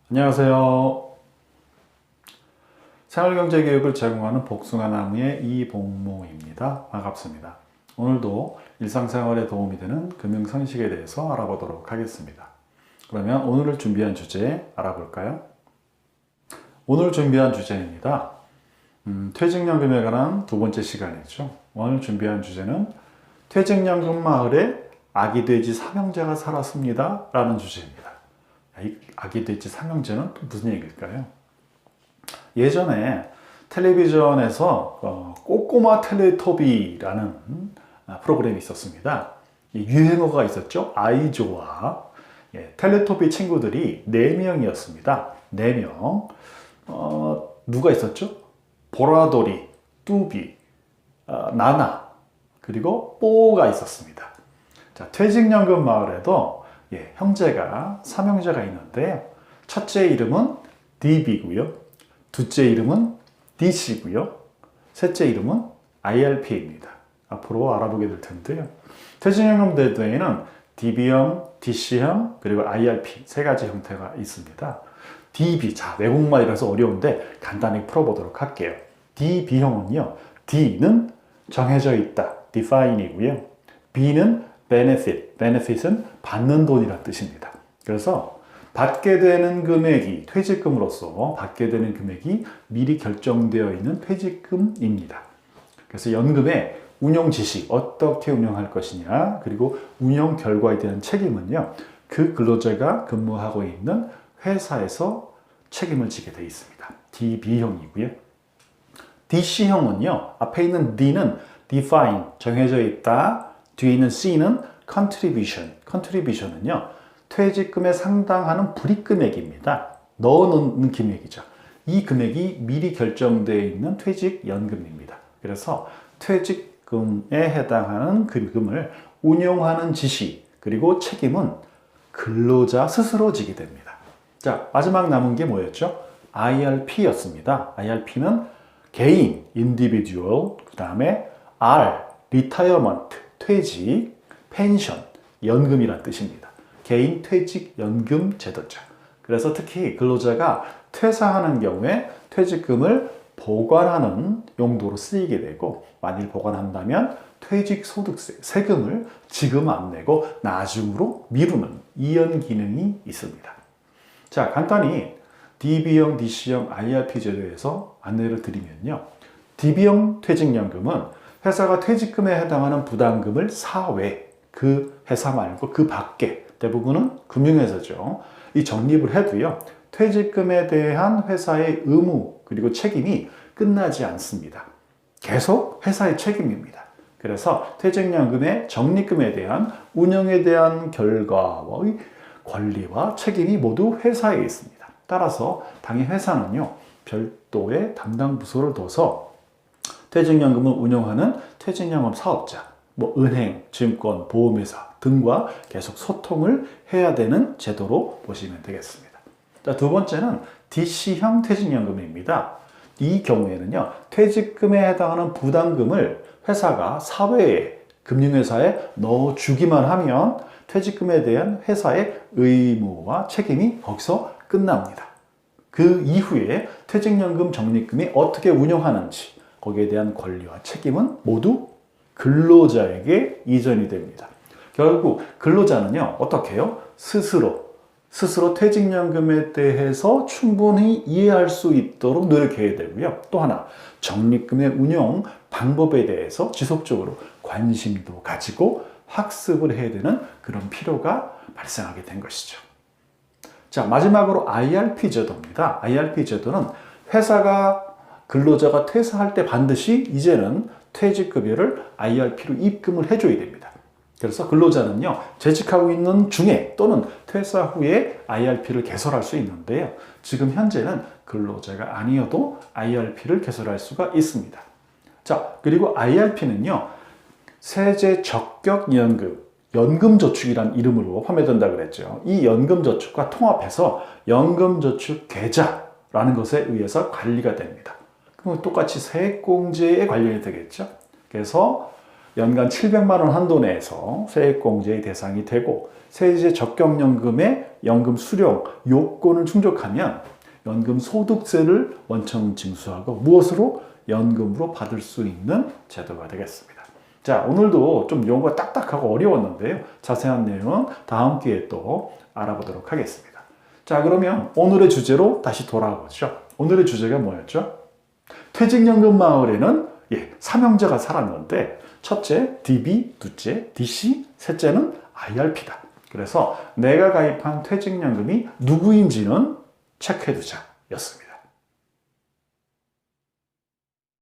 안녕하세요. 생활경제교육을 제공하는 복숭아나무의 이봉모입니다. 반갑습니다. 오늘도 일상생활에 도움이 되는 금융상식에 대해서 알아보도록 하겠습니다. 그러면 오늘 준비한 주제 알아볼까요? 오늘 준비한 주제입니다. 퇴직연금에 관한 두 번째 시간이죠. 오늘 준비한 주제는 퇴직연금 마을에 아기 돼지 삼형제가 살았습니다 라는 주제입니다. 이 아기 돼지 삼형제는 또 무슨 얘기일까요? 예전에 텔레비전에서 꼬꼬마 텔레토비라는 프로그램이 있었습니다. 유행어가 있었죠. 아이조와 텔레토비 친구들이 4명이었습니다. 4명. 누가 있었죠? 보라돌이, 뚜비, 나나, 그리고 뽀가 있었습니다. 자, 퇴직연금 마을에도 형제가, 삼형제가 있는데요. 첫째 이름은 DB고요. 둘째 이름은 DC고요. 셋째 이름은 IRP입니다. 앞으로 알아보게 될 텐데요. 퇴직연금 제도에는 DB형, DC형, 그리고 IRP 세 가지 형태가 있습니다. DB, 자, 외국말이라서 어려운데 간단히 풀어보도록 할게요. DB형은요, D는 정해져 있다, define이고요. B는 benefit, benefit은 받는 돈이라는 뜻입니다. 그래서 받게 되는 금액이, 퇴직금으로서 받게 되는 금액이 미리 결정되어 있는 퇴직금입니다. 그래서 연금의 운용 지시, 어떻게 운영할 것이냐, 그리고 운영 결과에 대한 책임은요, 그 근로자가 근무하고 있는 회사에서 책임을 지게 되어 있습니다. DB형이고요. DC형은요, 앞에 있는 D는 define, 정해져 있다, 뒤에 있는 C는 contribution, contribution은요, 퇴직금에 상당하는 불이익금액입니다. 넣어놓는 금액이죠. 이 금액이 미리 결정되어 있는 퇴직연금입니다. 그래서 퇴직금에 해당하는 금을 운용하는 지시, 그리고 책임은 근로자 스스로 지게 됩니다. 자, 마지막 남은 게 뭐였죠? IRP였습니다. IRP는 개인, individual, 그 다음에 R, retirement, 퇴직, 펜션, 연금이란 뜻입니다. 개인 퇴직연금 제도죠. 그래서 특히 근로자가 퇴사하는 경우에 퇴직금을 보관하는 용도로 쓰이게 되고, 만일 보관한다면 퇴직소득세, 세금을 지금 안 내고 나중으로 미루는 이연 기능이 있습니다. 자, 간단히 DB형, DC형, IRP 제도에서 안내를 드리면요. DB형 퇴직연금은 회사가 퇴직금에 해당하는 부담금을 사외, 그 회사 말고 그 밖에, 대부분은 금융회사죠. 이 적립을 해도요, 퇴직금에 대한 회사의 의무 그리고 책임이 끝나지 않습니다. 계속 회사의 책임입니다. 그래서 퇴직연금의 적립금에 대한 운영에 대한 결과의 권리와 책임이 모두 회사에 있습니다. 따라서 당연히 회사는요, 별도의 담당 부서를 둬서 퇴직연금을 운영하는 퇴직연금 사업자, 은행, 증권, 보험회사 등과 계속 소통을 해야 되는 제도로 보시면 되겠습니다. 자, 두 번째는 DC형 퇴직연금입니다. 이 경우에는요, 퇴직금에 해당하는 부담금을 회사가 사회에, 금융회사에 넣어주기만 하면 퇴직금에 대한 회사의 의무와 책임이 거기서 끝납니다. 그 이후에 퇴직연금 적립금이 어떻게 운영하는지, 거기에 대한 권리와 책임은 모두 근로자에게 이전이 됩니다. 결국 근로자는요, 어떻게 해요? 스스로 퇴직연금에 대해서 충분히 이해할 수 있도록 노력해야 되고요. 또 하나, 적립금의 운영 방법에 대해서 지속적으로 관심도 가지고 학습을 해야 되는 그런 필요가 발생하게 된 것이죠. 자, 마지막으로 IRP 제도입니다. IRP 제도는 회사가 근로자가 퇴사할 때 반드시 이제는 퇴직급여를 IRP로 입금을 해줘야 됩니다. 그래서 근로자는요, 재직하고 있는 중에 또는 퇴사 후에 IRP를 개설할 수 있는데요. 지금 현재는 근로자가 아니어도 IRP를 개설할 수가 있습니다. 자, 그리고 IRP는요, 세제 적격 연금, 연금저축이란 이름으로 판매된다 그랬죠. 이 연금저축과 통합해서 연금저축 계좌라는 것에 의해서 관리가 됩니다. 그럼 똑같이 세액공제에 관련이 되겠죠. 그래서 연간 700만 원 한도 내에서 세액공제의 대상이 되고, 세제 적격연금의 연금 수령 요건을 충족하면 연금 소득세를 원천 징수하고 무엇으로? 연금으로 받을 수 있는 제도가 되겠습니다. 자, 오늘도 좀 용어가 딱딱하고 어려웠는데요. 자세한 내용은 다음 기회에 또 알아보도록 하겠습니다. 자, 그러면 오늘의 주제로 다시 돌아오죠. 오늘의 주제가 뭐였죠? 퇴직연금 마을에는 삼형제가 살았는데 첫째 DB, 둘째 DC, 셋째는 IRP다. 그래서 내가 가입한 퇴직연금이 누구인지는 체크해두자 였습니다.